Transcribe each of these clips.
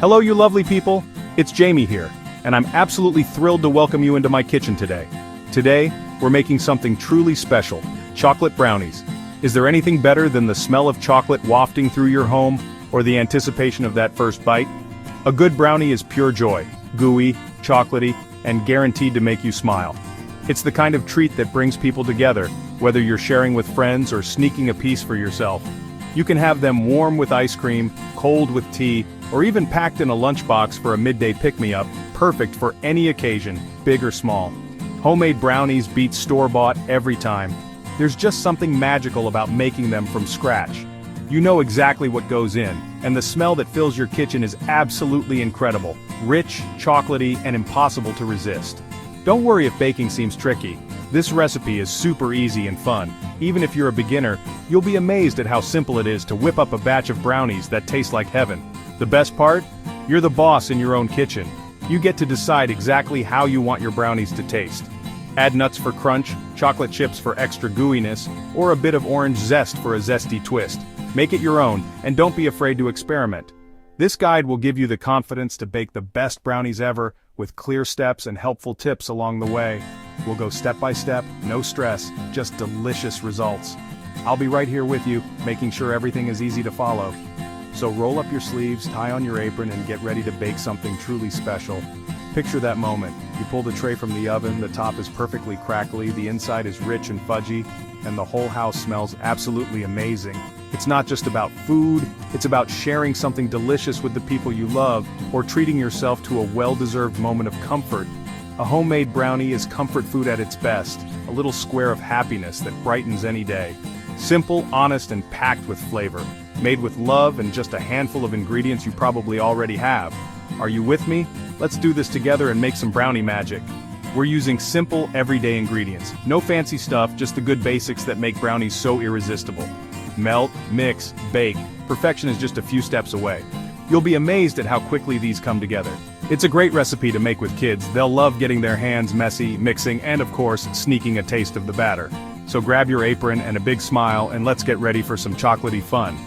Hello you lovely people, it's Jamie here, and I'm absolutely thrilled to welcome you into my kitchen today. Today, we're making something truly special, chocolate brownies. Is there anything better than the smell of chocolate wafting through your home, or the anticipation of that first bite? A good brownie is pure joy, gooey, chocolatey, and guaranteed to make you smile. It's the kind of treat that brings people together, whether you're sharing with friends or sneaking a piece for yourself. You can have them warm with ice cream, cold with tea, or even packed in a lunchbox for a midday pick-me-up, perfect for any occasion, big or small. Homemade brownies beat store-bought every time. There's just something magical about making them from scratch. You know exactly what goes in, and the smell that fills your kitchen is absolutely incredible, rich, chocolatey, and impossible to resist. Don't worry if baking seems tricky. This recipe is super easy and fun. Even if you're a beginner, you'll be amazed at how simple it is to whip up a batch of brownies that taste like heaven. The best part? You're the boss in your own kitchen. You get to decide exactly how you want your brownies to taste. Add nuts for crunch, chocolate chips for extra gooiness, or a bit of orange zest for a zesty twist. Make it your own, and don't be afraid to experiment. This guide will give you the confidence to bake the best brownies ever, with clear steps and helpful tips along the way. We'll go step by step, no stress, just delicious results. I'll be right here with you, making sure everything is easy to follow. So roll up your sleeves, tie on your apron, and get ready to bake something truly special. Picture that moment. You pull the tray from the oven, the top is perfectly crackly, the inside is rich and fudgy, and the whole house smells absolutely amazing. It's not just about food, it's about sharing something delicious with the people you love, or treating yourself to a well-deserved moment of comfort. A homemade brownie is comfort food at its best, a little square of happiness that brightens any day. Simple, honest, and packed with flavor. Made with love and just a handful of ingredients you probably already have. Are you with me? Let's do this together and make some brownie magic. We're using simple, everyday ingredients. No fancy stuff, just the good basics that make brownies so irresistible. Melt, mix, bake. Perfection is just a few steps away. You'll be amazed at how quickly these come together. It's a great recipe to make with kids. They'll love getting their hands messy, mixing, and of course, sneaking a taste of the batter. So grab your apron and a big smile, and let's get ready for some chocolatey fun.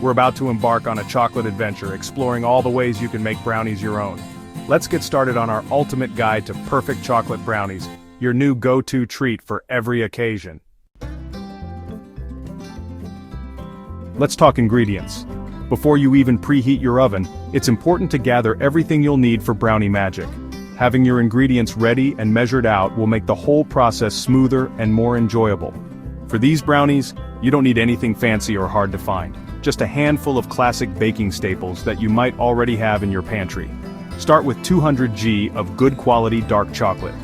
We're about to embark on a chocolate adventure, exploring all the ways you can make brownies your own. Let's get started on our ultimate guide to perfect chocolate brownies, your new go-to treat for every occasion. Let's talk ingredients. Before you even preheat your oven, it's important to gather everything you'll need for brownie magic. Having your ingredients ready and measured out will make the whole process smoother and more enjoyable. For these brownies, you don't need anything fancy or hard to find. Just a handful of classic baking staples that you might already have in your pantry. Start with 200 g of good quality dark chocolate.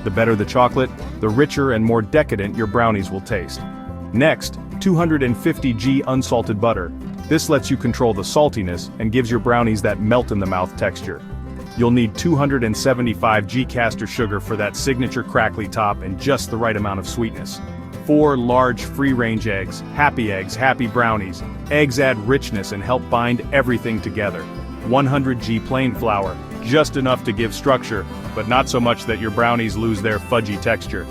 The better the chocolate, the richer and more decadent your brownies will taste. Next, 250 g unsalted butter. This lets you control the saltiness and gives your brownies that melt-in-the-mouth texture. You'll need 275 g caster sugar for that signature crackly top and just the right amount of sweetness. 4 large free-range eggs, happy brownies. Eggs add richness and help bind everything together. 100 g plain flour, just enough to give structure, but not so much that your brownies lose their fudgy texture.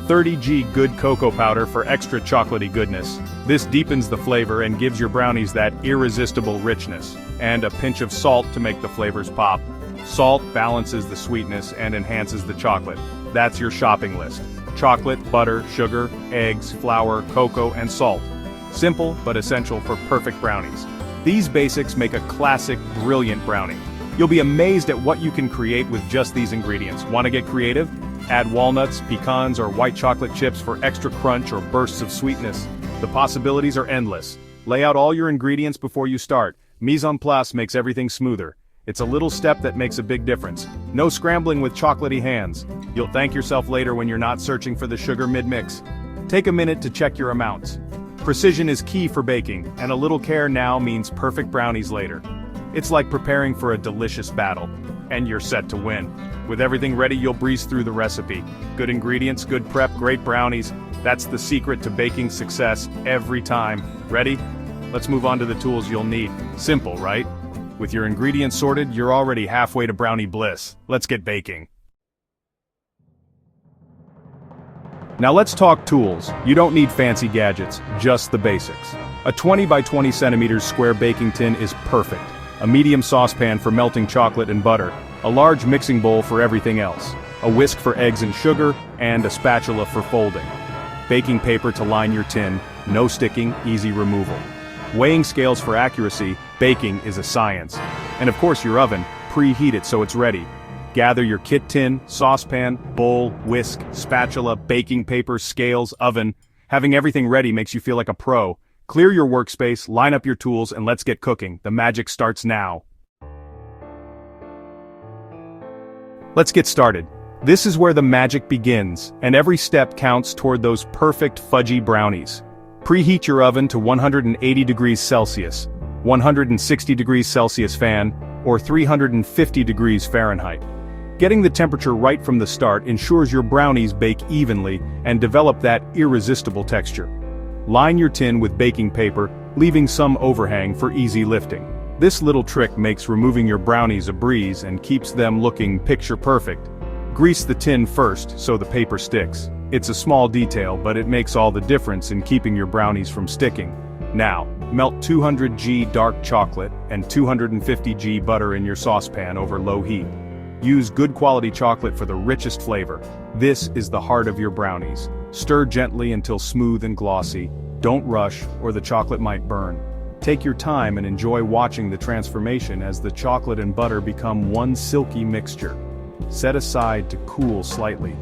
30 g good cocoa powder for extra chocolatey goodness. This deepens the flavor and gives your brownies that irresistible richness. And a pinch of salt to make the flavors pop. Salt balances the sweetness and enhances the chocolate. That's your shopping list. Chocolate, butter, sugar, eggs, flour, cocoa, and salt. Simple but essential for perfect brownies. These basics make a classic, brilliant brownie. You'll be amazed at what you can create with just these ingredients. Want to get creative? Add walnuts, pecans, or white chocolate chips for extra crunch or bursts of sweetness. The possibilities are endless. Lay out all your ingredients before you start. Mise en place makes everything smoother. It's a little step that makes a big difference. No scrambling with chocolatey hands. You'll thank yourself later when you're not searching for the sugar mid-mix. Take a minute to check your amounts. Precision is key for baking, and a little care now means perfect brownies later. It's like preparing for a delicious battle, and you're set to win. With everything ready, you'll breeze through the recipe. Good ingredients, good prep, great brownies. That's the secret to baking success every time. Ready? Let's move on to the tools you'll need. Simple, right? With your ingredients sorted, you're already halfway to brownie bliss. Let's get baking. Now let's talk tools. You don't need fancy gadgets, just the basics. A 20 by 20 centimeters square baking tin is perfect. a medium saucepan for melting chocolate and butter, a large mixing bowl for everything else, a whisk for eggs and sugar, and a spatula for folding. Baking paper to line your tin, no sticking, easy removal. Weighing scales for accuracy, baking is a science. And of course your oven, preheat it so it's ready. Gather your kit tin, saucepan, bowl, whisk, spatula, baking paper, scales, oven. Having everything ready makes you feel like a pro. Clear your workspace, line up your tools, and let's get cooking. The magic starts now. Let's get started. This is where the magic begins, and every step counts toward those perfect fudgy brownies. Preheat your oven to 180 degrees Celsius, 160 degrees Celsius fan, or 350 degrees Fahrenheit. Getting the temperature right from the start ensures your brownies bake evenly and develop that irresistible texture. Line your tin with baking paper, leaving some overhang for easy lifting. This little trick makes removing your brownies a breeze and keeps them looking picture perfect. Grease the tin first so the paper sticks. It's a small detail, but it makes all the difference in keeping your brownies from sticking. Now, melt 200 g dark chocolate and 250 g butter in your saucepan over low heat. Use good quality chocolate for the richest flavor. This is the heart of your brownies. Stir gently until smooth and glossy. Don't rush, or the chocolate might burn. Take your time and enjoy watching the transformation as the chocolate and butter become one silky mixture. Set aside to cool slightly.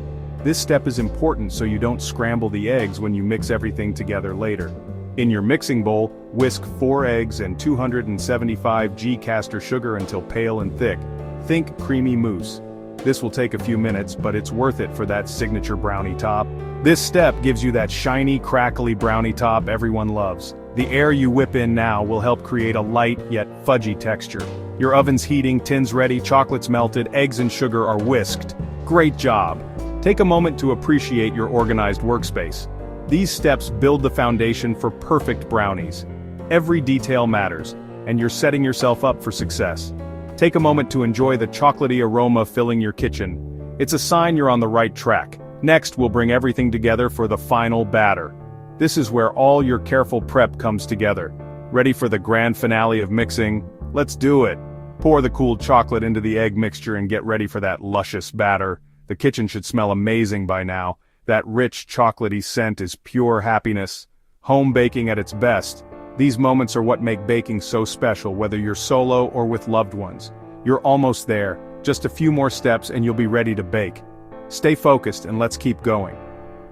This step is important so you don't scramble the eggs when you mix everything together later. In your mixing bowl, whisk 4 eggs and 275 g caster sugar until pale and thick. Think creamy mousse. This will take a few minutes, but it's worth it for that signature brownie top. This step gives you that shiny, crackly brownie top everyone loves. The air you whip in now will help create a light yet fudgy texture. Your oven's heating, tin's ready, chocolate's melted, eggs and sugar are whisked. Great job! Take a moment to appreciate your organized workspace. These steps build the foundation for perfect brownies. Every detail matters, and you're setting yourself up for success. Take a moment to enjoy the chocolatey aroma filling your kitchen. It's a sign you're on the right track. Next, we'll bring everything together for the final batter. This is where all your careful prep comes together. Ready for the grand finale of mixing? Let's do it. Pour the cooled chocolate into the egg mixture and get ready for that luscious batter. The kitchen should smell amazing by now. That rich chocolatey scent is pure happiness. Home baking at its best. These moments are what make baking so special, whether you're solo or with loved ones. You're almost there. Just a few more steps and you'll be ready to bake. Stay focused and let's keep going.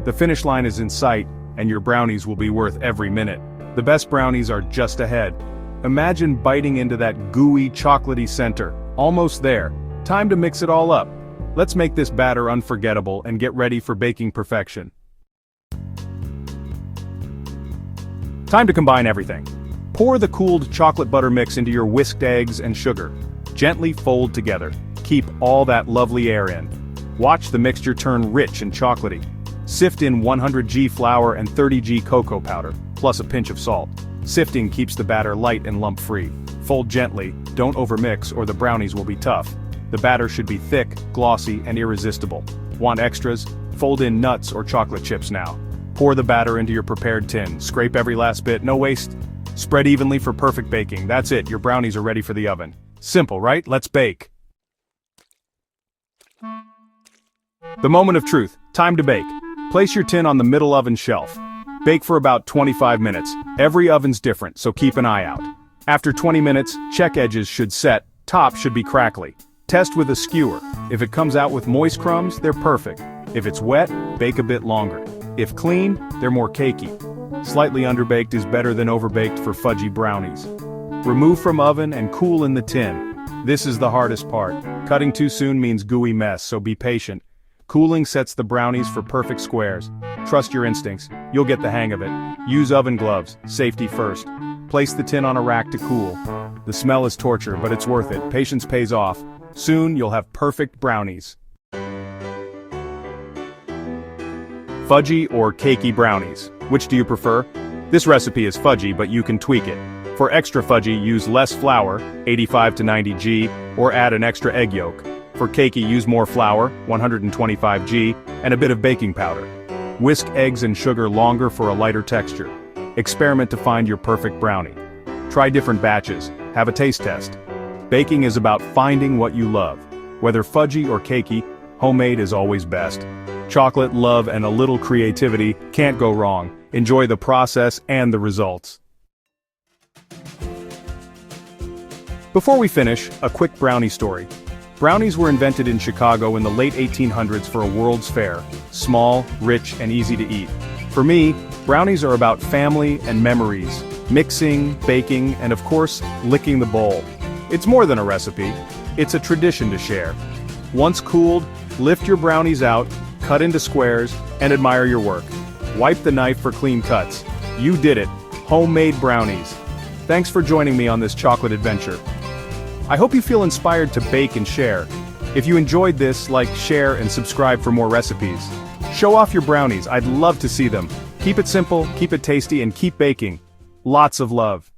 The finish line is in sight, and your brownies will be worth every minute. The best brownies are just ahead. Imagine biting into that gooey, chocolatey center. Almost there. Time to mix it all up. Let's make this batter unforgettable and get ready for baking perfection. Time to combine everything. Pour the cooled chocolate butter mix into your whisked eggs and sugar. Gently fold together. Keep all that lovely air in. Watch the mixture turn rich and chocolatey. Sift in 100 g flour and 30 g cocoa powder, plus a pinch of salt. Sifting keeps the batter light and lump-free. Fold gently, don't overmix or the brownies will be tough. The batter should be thick, glossy, and irresistible. Want extras? Fold in nuts or chocolate chips now. Pour the batter into your prepared tin. Scrape every last bit, no waste. Spread evenly for perfect baking. That's it, your brownies are ready for the oven. Simple, right? Let's bake. The moment of truth. Time to bake. Place your tin on the middle oven shelf. Bake for about 25 minutes. Every oven's different, so keep an eye out. After 20 minutes, check edges should set, top should be crackly. Test with a skewer. If it comes out with moist crumbs, they're perfect. If it's wet, bake a bit longer. If clean, they're more cakey. Slightly underbaked is better than overbaked for fudgy brownies. Remove from oven and cool in the tin. This is the hardest part. Cutting too soon means gooey mess, so be patient. Cooling sets the brownies for perfect squares. Trust your instincts, you'll get the hang of it. Use oven gloves, safety first. Place the tin on a rack to cool. The smell is torture, but it's worth it. Patience pays off. Soon you'll have perfect brownies. Fudgy or cakey brownies? Which do you prefer? This recipe is fudgy, but you can tweak it. For extra fudgy, use less flour, 85 to 90 g, or add an extra egg yolk. For cakey, use more flour, 125 g, and a bit of baking powder. Whisk eggs and sugar longer for a lighter texture. Experiment to find your perfect brownie. Try different batches. Have a taste test. Baking is about finding what you love. Whether fudgy or cakey, homemade is always best. Chocolate, love, and a little creativity can't go wrong. Enjoy the process and the results. Before we finish, a quick brownie story. Brownies were invented in Chicago in the late 1800s for a World's Fair. Small, rich, and easy to eat. For me, brownies are about family and memories. Mixing, baking, and of course, licking the bowl. It's more than a recipe. It's a tradition to share. Once cooled, lift your brownies out, cut into squares, and admire your work. Wipe the knife for clean cuts. You did it. Homemade brownies. Thanks for joining me on this chocolate adventure. I hope you feel inspired to bake and share. If you enjoyed this, like, share, and subscribe for more recipes. Show off your brownies. I'd love to see them. Keep it simple, keep it tasty, and keep baking. Lots of love.